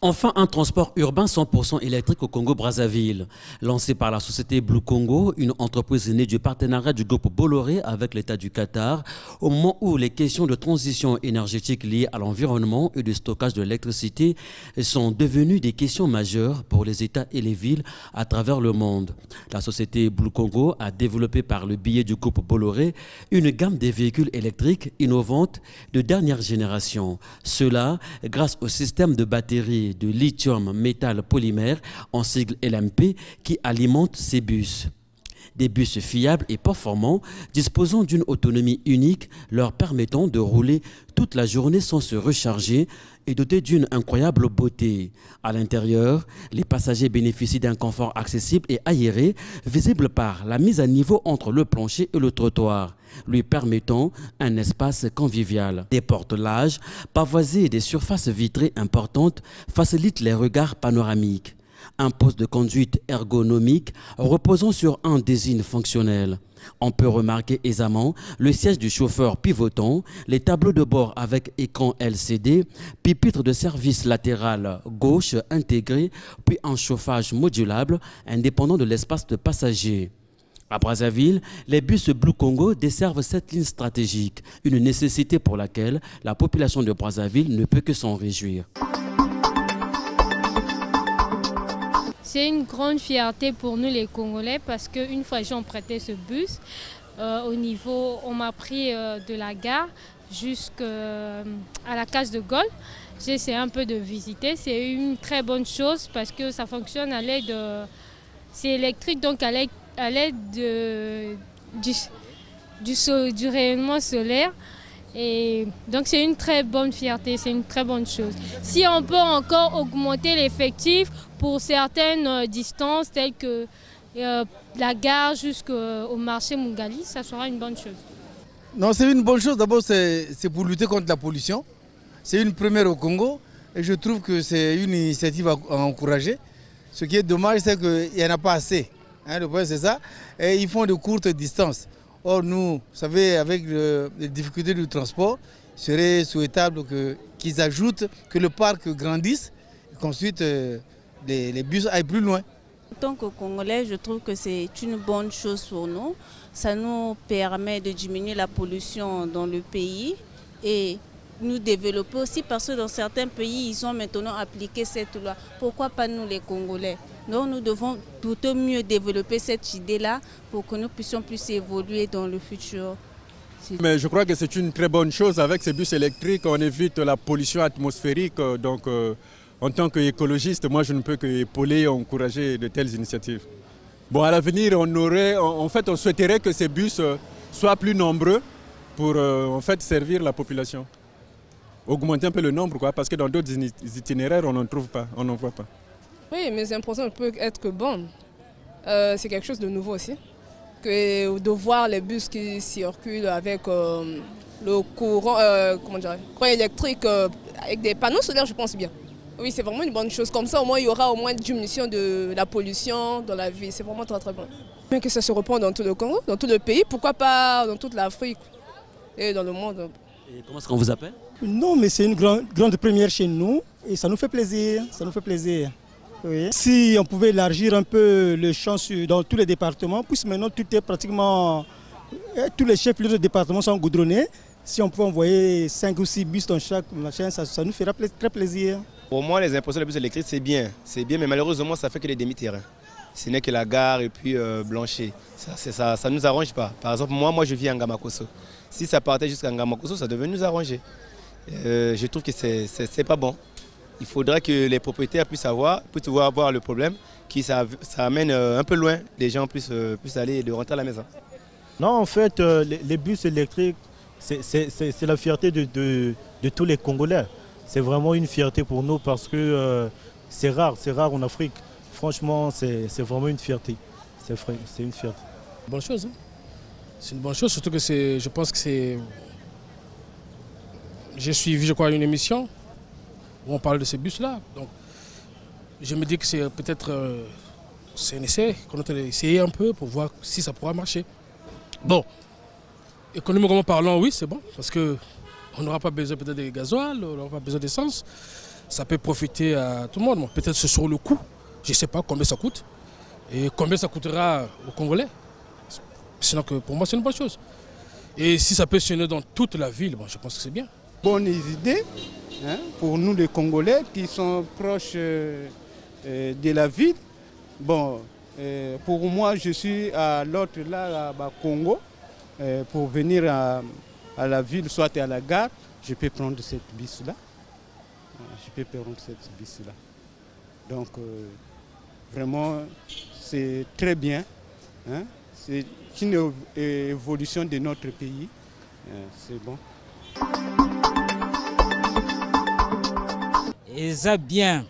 Enfin, un transport urbain 100% électrique au Congo-Brazzaville. Lancé par la société Blue Congo, une entreprise née du partenariat du groupe Bolloré avec l'État du Qatar, au moment où les questions de transition énergétique liées à l'environnement et de stockage de l'électricité sont devenues des questions majeures pour les États et les villes à travers le monde. La société Blue Congo a développé par le biais du groupe Bolloré une gamme de véhicules électriques innovantes de dernière génération. Cela grâce au système de batterie de lithium métal polymère en sigle LMP qui alimente ces bus. Des bus fiables et performants disposant d'une autonomie unique leur permettant de rouler toute la journée sans se recharger et dotés d'une incroyable beauté. À l'intérieur, les passagers bénéficient d'un confort accessible et aéré, visible par la mise à niveau entre le plancher et le trottoir, lui permettant un espace convivial. Des portelages pavoisés et des surfaces vitrées importantes facilitent les regards panoramiques. Un poste de conduite ergonomique reposant sur un design fonctionnel. On peut remarquer aisément le siège du chauffeur pivotant, les tableaux de bord avec écran LCD, pupitre de service latéral gauche intégré, puis un chauffage modulable indépendant de l'espace de passagers. À Brazzaville, les bus Blue Congo desservent cette ligne stratégique, une nécessité pour laquelle la population de Brazzaville ne peut que s'en réjouir. C'est une grande fierté pour nous les Congolais parce qu'une fois j'ai emprunté ce bus, on m'a pris de la gare jusqu'à la case de Gaulle. J'ai essayé un peu de visiter, c'est une très bonne chose parce que ça fonctionne à l'aide de... C'est électrique donc à l'aide du rayonnement solaire. Et donc c'est une très bonne fierté, c'est une très bonne chose. Si on peut encore augmenter l'effectif pour certaines distances telles que la gare jusqu'au marché Mungali, ça sera une bonne chose. Non, c'est une bonne chose. D'abord, c'est pour lutter contre la pollution. C'est une première au Congo et je trouve que c'est une initiative à encourager. Ce qui est dommage, c'est qu'il n'y en a pas assez. Le problème, c'est ça. Et ils font de courtes distances. Or, nous, vous savez, avec les difficultés du transport, il serait souhaitable qu'ils ajoutent, que le parc grandisse et qu'ensuite les bus aillent plus loin. En tant que Congolais, je trouve que c'est une bonne chose pour nous. Ça nous permet de diminuer la pollution dans le pays et nous développer aussi parce que dans certains pays, ils ont maintenant appliqué cette loi. Pourquoi pas nous les Congolais? Donc nous devons plutôt mieux développer cette idée-là pour que nous puissions plus évoluer dans le futur. Mais je crois que c'est une très bonne chose. Avec ces bus électriques, on évite la pollution atmosphérique. Donc en tant qu'écologiste, moi je ne peux que épauler et encourager de telles initiatives. Bon, à l'avenir, on souhaiterait que ces bus soient plus nombreux pour servir la population. Augmenter un peu le nombre, parce que dans d'autres itinéraires, on n'en trouve pas, on n'en voit pas. Oui, mes impressions ne peuvent être que bonnes. C'est quelque chose de nouveau aussi. Que de voir les bus qui circulent avec le courant électrique, avec des panneaux solaires, je pense bien. Oui, c'est vraiment une bonne chose. Comme ça, au moins, il y aura au moins une diminution de la pollution dans la vie. C'est vraiment très très bon. Mais que ça se répand dans tout le Congo, dans tout le pays, pourquoi pas dans toute l'Afrique et dans le monde. Et comment est-ce qu'on vous appelle? Non, mais c'est une grande première chez nous et ça nous fait plaisir. Ça nous fait plaisir. Oui. Si on pouvait élargir un peu le champ dans tous les départements, puisque maintenant tout est pratiquement... Tous les chefs de département sont goudronnés. Si on pouvait envoyer 5 ou 6 bus dans chaque machin, ça nous fera très plaisir. Pour moi, les impressions des bus électriques, c'est bien, mais malheureusement, ça fait que les demi-terrains. Ce n'est que la gare et puis Blanchet. Ça ne nous arrange pas. Par exemple, moi je vis à Ngamakoso. Si ça partait jusqu'à Ngamakoso, ça devait nous arranger. Je trouve que c'est pas bon. Il faudra que les propriétaires puissent voir le problème, que ça amène un peu loin, les gens puissent aller et de rentrer à la maison. Non, en fait, les bus électriques, c'est la fierté de tous les Congolais. C'est vraiment une fierté pour nous parce que c'est rare en Afrique. Franchement, c'est vraiment une fierté. C'est une fierté. Bonne chose. Hein? C'est une bonne chose, surtout que je pense que c'est... J'ai suivi, je crois, une émission où on parle de ces bus-là. Donc, je me dis que c'est peut-être c'est un essai, qu'on doit essayer un peu pour voir si ça pourra marcher. Bon, économiquement parlant, oui, c'est bon, parce qu'on n'aura pas besoin peut-être de gasoil, on n'aura pas besoin d'essence. ça peut profiter à tout le monde. Bon, peut-être c'est sur le coût, je ne sais pas combien ça coûte et combien ça coûtera aux Congolais. Sinon que pour moi c'est une bonne chose. Et si ça peut se dans toute la ville, bon, je pense que c'est bien. Bonnes idées hein, pour nous les Congolais qui sont proches de la ville. Bon, pour moi je suis à l'autre là, à Congo, pour venir à la ville, soit à la gare, je peux prendre cette bus-là. Donc vraiment c'est très bien. Hein? C'est une évolution de notre pays. C'est bon. Eza bien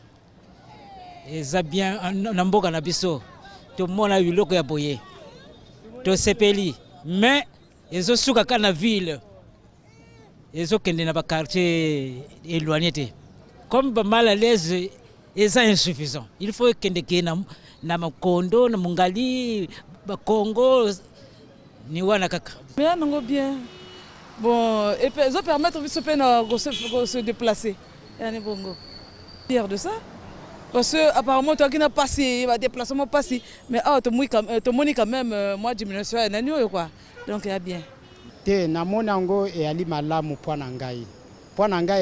na mboka na biso tomona biloko ya boye tosepeli mais ezosuka kaka na ville ezokende na baquartier éloigné te comme ba mal à l'aise eza insuffisant il faut ekende ke na makondo na mungali bakongo ni wana kaka mais nango bien bon et puis ça permettre de se déplacer yani bongo fier de ça parce que apparemment toi qui n'a passé va déplacement passé mais to moni quand même moi diminution na nyo quoi donc ya bien te na monango et ali malamu pona ngai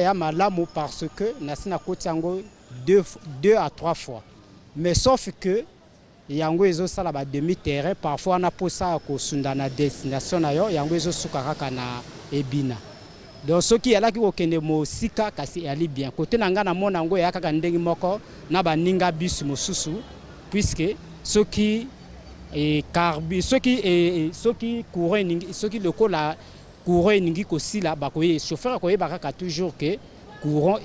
ya malamu parce que nasina kotiango 2 à 3 fois mais sauf que yango ezo sala ba demi terrain parfois na posa ko sunda na destination na yo yango ezo suka kaka na ebina donc ce qui est là qui okende mo sika kasi ali bien côté nanga na monango ya kaka ndengi moko na ba ninga bus mosusu puisque ce qui courant ce qui le cola courant ningi ko sila ba ko chauffeur ko yeba kaka toujours que courant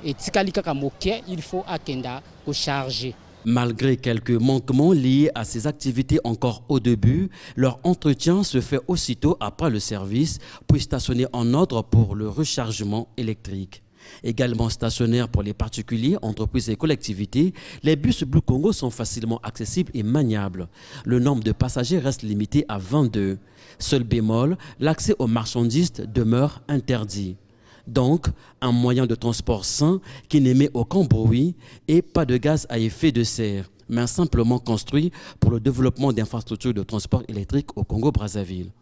et tikali kaka moké il faut akenda ko charger. Malgré quelques manquements liés à ces activités encore au début, leur entretien se fait aussitôt après le service, puis stationner en ordre pour le rechargement électrique. Également stationnaires pour les particuliers, entreprises et collectivités, les bus Blue Congo sont facilement accessibles et maniables. Le nombre de passagers reste limité à 22. Seul bémol, l'accès aux marchandises demeure interdit. Donc, un moyen de transport sain qui n'émet aucun bruit et pas de gaz à effet de serre, mais simplement construit pour le développement d'infrastructures de transport électrique au Congo-Brazzaville.